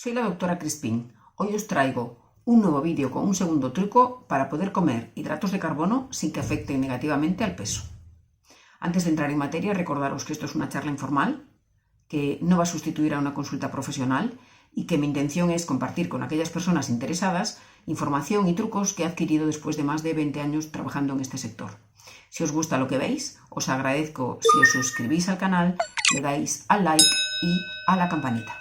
Soy la doctora Crispín. Hoy os traigo un nuevo vídeo con un segundo truco para poder comer hidratos de carbono sin que afecten negativamente al peso. Antes de entrar en materia, recordaros que esto es una charla informal, que no va a sustituir a una consulta profesional y que mi intención es compartir con aquellas personas interesadas información y trucos que he adquirido después de más de 20 años trabajando en este sector. Si os gusta lo que veis, os agradezco si os suscribís al canal, le dais al like y a la campanita.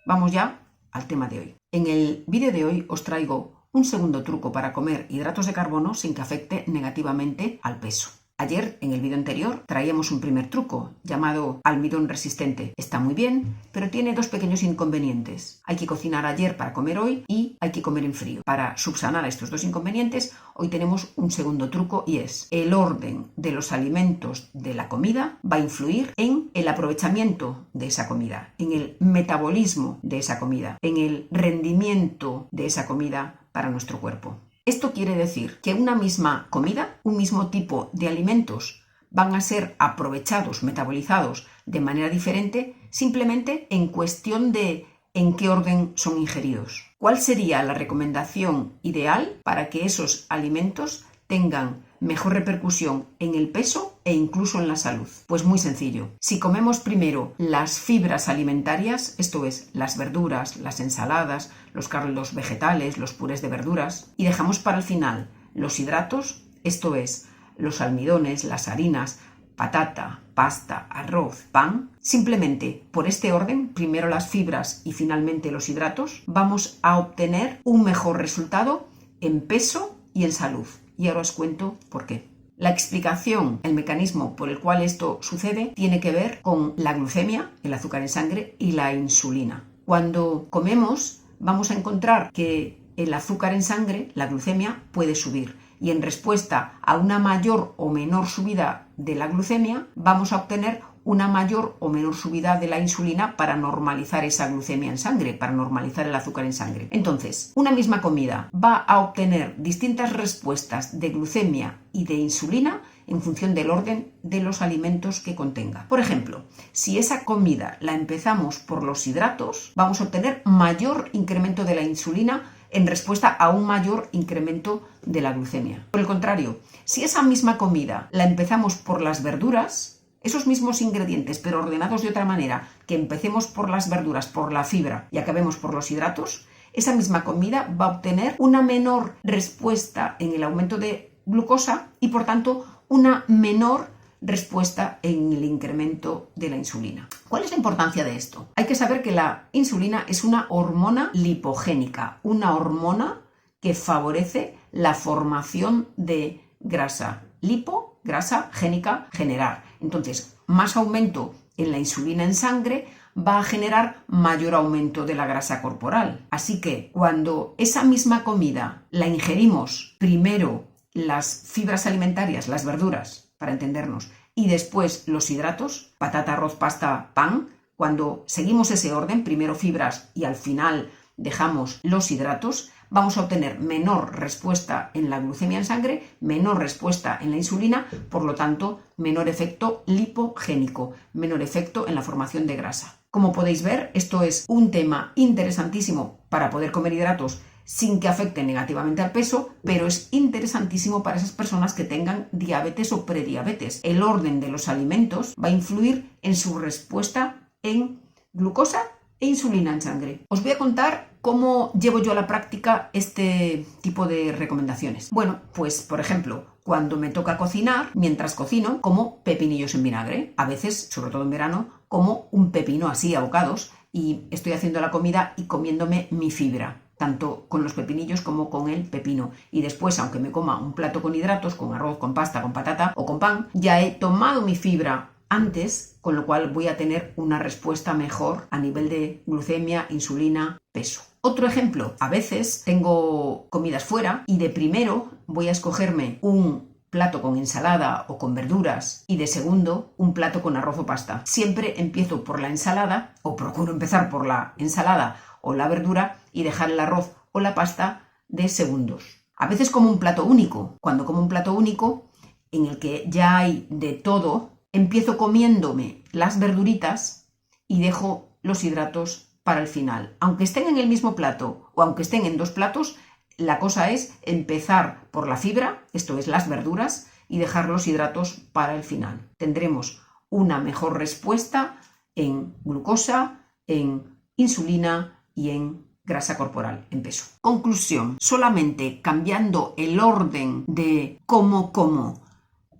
Vamos ya al tema de hoy. En el vídeo de hoy os traigo un segundo truco para comer hidratos de carbono sin que afecte negativamente al peso. Ayer, en el vídeo anterior, traíamos un primer truco llamado almidón resistente. Está muy bien, pero tiene dos pequeños inconvenientes. Hay que cocinar ayer para comer hoy y hay que comer en frío. Para subsanar estos dos inconvenientes, hoy tenemos un segundo truco y es: el orden de los alimentos de la comida va a influir en el aprovechamiento de esa comida, en el metabolismo de esa comida, en el rendimiento de esa comida para nuestro cuerpo. Esto quiere decir que una misma comida, un mismo tipo de alimentos van a ser aprovechados, metabolizados de manera diferente, simplemente en cuestión de en qué orden son ingeridos. ¿Cuál sería la recomendación ideal para que esos alimentos tengan mejor repercusión en el peso e incluso en la salud? Pues muy sencillo. Si comemos primero las fibras alimentarias, esto es, las verduras, las ensaladas, los caldos vegetales, los purés de verduras, y dejamos para el final los hidratos, esto es, los almidones, las harinas, patata, pasta, arroz, pan, simplemente por este orden, primero las fibras y finalmente los hidratos, vamos a obtener un mejor resultado en peso y en salud. Y ahora os cuento por qué. La explicación, el mecanismo por el cual esto sucede, tiene que ver con la glucemia, el azúcar en sangre, y la insulina. Cuando comemos, vamos a encontrar que el azúcar en sangre, la glucemia, puede subir. Y en respuesta a una mayor o menor subida de la glucemia, vamos a obtener una mayor o menor subida de la insulina para normalizar esa glucemia en sangre, para normalizar el azúcar en sangre. Entonces, una misma comida va a obtener distintas respuestas de glucemia y de insulina en función del orden de los alimentos que contenga. Por ejemplo, si esa comida la empezamos por los hidratos, vamos a obtener mayor incremento de la insulina en respuesta a un mayor incremento de la glucemia. Por el contrario, si esa misma comida la empezamos por las verduras, esos mismos ingredientes, pero ordenados de otra manera, que empecemos por las verduras, por la fibra y acabemos por los hidratos, esa misma comida va a obtener una menor respuesta en el aumento de glucosa y, por tanto, una menor respuesta en el incremento de la insulina. ¿Cuál es la importancia de esto? Hay que saber que la insulina es una hormona lipogénica, una hormona que favorece la formación de grasa. Lipo, grasa, génica, generar. Entonces, más aumento en la insulina en sangre va a generar mayor aumento de la grasa corporal. Así que cuando esa misma comida la ingerimos, primero las fibras alimentarias, las verduras, para entendernos, y después los hidratos, patata, arroz, pasta, pan, cuando seguimos ese orden, primero fibras y al final dejamos los hidratos, vamos a obtener menor respuesta en la glucemia en sangre, menor respuesta en la insulina, por lo tanto, menor efecto lipogénico, menor efecto en la formación de grasa. Como podéis ver, esto es un tema interesantísimo para poder comer hidratos sin que afecte negativamente al peso, pero es interesantísimo para esas personas que tengan diabetes o prediabetes. El orden de los alimentos va a influir en su respuesta en glucosa e insulina en sangre. Os voy a contar cómo llevo yo a la práctica este tipo de recomendaciones. Bueno, pues por ejemplo, cuando me toca cocinar, mientras cocino, como pepinillos en vinagre. A veces, sobre todo en verano, como un pepino así a bocados y estoy haciendo la comida y comiéndome mi fibra, tanto con los pepinillos como con el pepino. Y después, aunque me coma un plato con hidratos, con arroz, con pasta, con patata o con pan, ya he tomado mi fibra antes, con lo cual voy a tener una respuesta mejor a nivel de glucemia, insulina, peso. Otro ejemplo, a veces tengo comidas fuera y de primero voy a escogerme un plato con ensalada o con verduras y de segundo un plato con arroz o pasta. Siempre empiezo por la ensalada o procuro empezar por la ensalada o la verdura y dejar el arroz o la pasta de segundos. A veces como un plato único. Cuando como un plato único en el que ya hay de todo, empiezo comiéndome las verduritas y dejo los hidratos para el final. Aunque estén en el mismo plato o aunque estén en dos platos, la cosa es empezar por la fibra, esto es las verduras, y dejar los hidratos para el final. Tendremos una mejor respuesta en glucosa, en insulina y en grasa corporal, en peso. Conclusión: solamente cambiando el orden de cómo como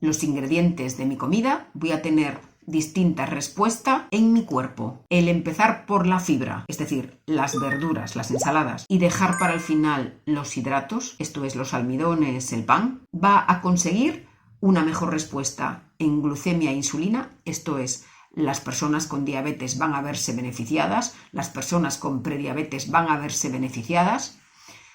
los ingredientes de mi comida voy a tener distinta respuesta en mi cuerpo. El empezar por la fibra, es decir, las verduras, las ensaladas, y dejar para el final los hidratos, esto es los almidones, el pan, va a conseguir una mejor respuesta en glucemia e insulina, esto es, las personas con diabetes van a verse beneficiadas, las personas con prediabetes van a verse beneficiadas,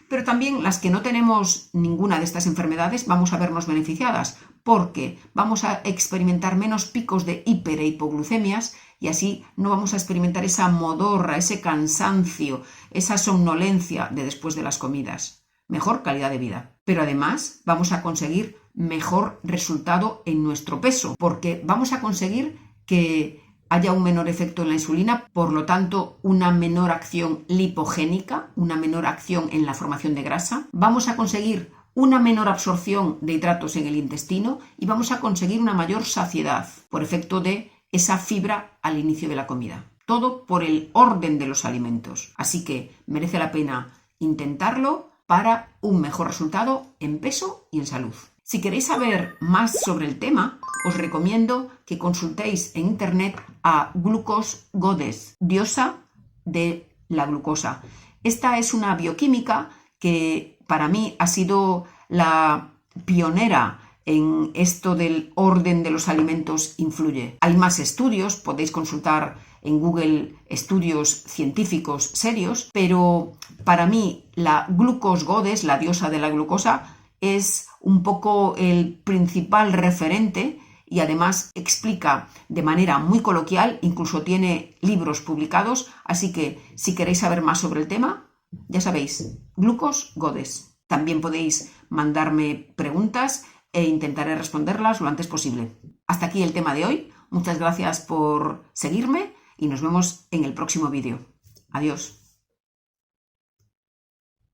pero también las que no tenemos ninguna de estas enfermedades vamos a vernos beneficiadas porque vamos a experimentar menos picos de hiper e hipoglucemias y así no vamos a experimentar esa modorra, ese cansancio, esa somnolencia de después de las comidas. Mejor calidad de vida. Pero además vamos a conseguir mejor resultado en nuestro peso porque vamos a conseguir que haya un menor efecto en la insulina, por lo tanto una menor acción lipogénica, una menor acción en la formación de grasa. Vamos a conseguir una menor absorción de hidratos en el intestino y vamos a conseguir una mayor saciedad por efecto de esa fibra al inicio de la comida. Todo por el orden de los alimentos. Así que merece la pena intentarlo para un mejor resultado en peso y en salud. Si queréis saber más sobre el tema, os recomiendo que consultéis en internet a Glucose Goddess, diosa de la glucosa. Esta es una bioquímica que para mí ha sido la pionera en esto del orden de los alimentos influye. Hay más estudios, podéis consultar en Google estudios científicos serios, pero para mí la Glucose Goddess, la diosa de la glucosa, es un poco el principal referente y además explica de manera muy coloquial, incluso tiene libros publicados, así que si queréis saber más sobre el tema, ya sabéis, Glucose Goddess. También podéis mandarme preguntas e intentaré responderlas lo antes posible. Hasta aquí el tema de hoy. Muchas gracias por seguirme y nos vemos en el próximo vídeo. Adiós.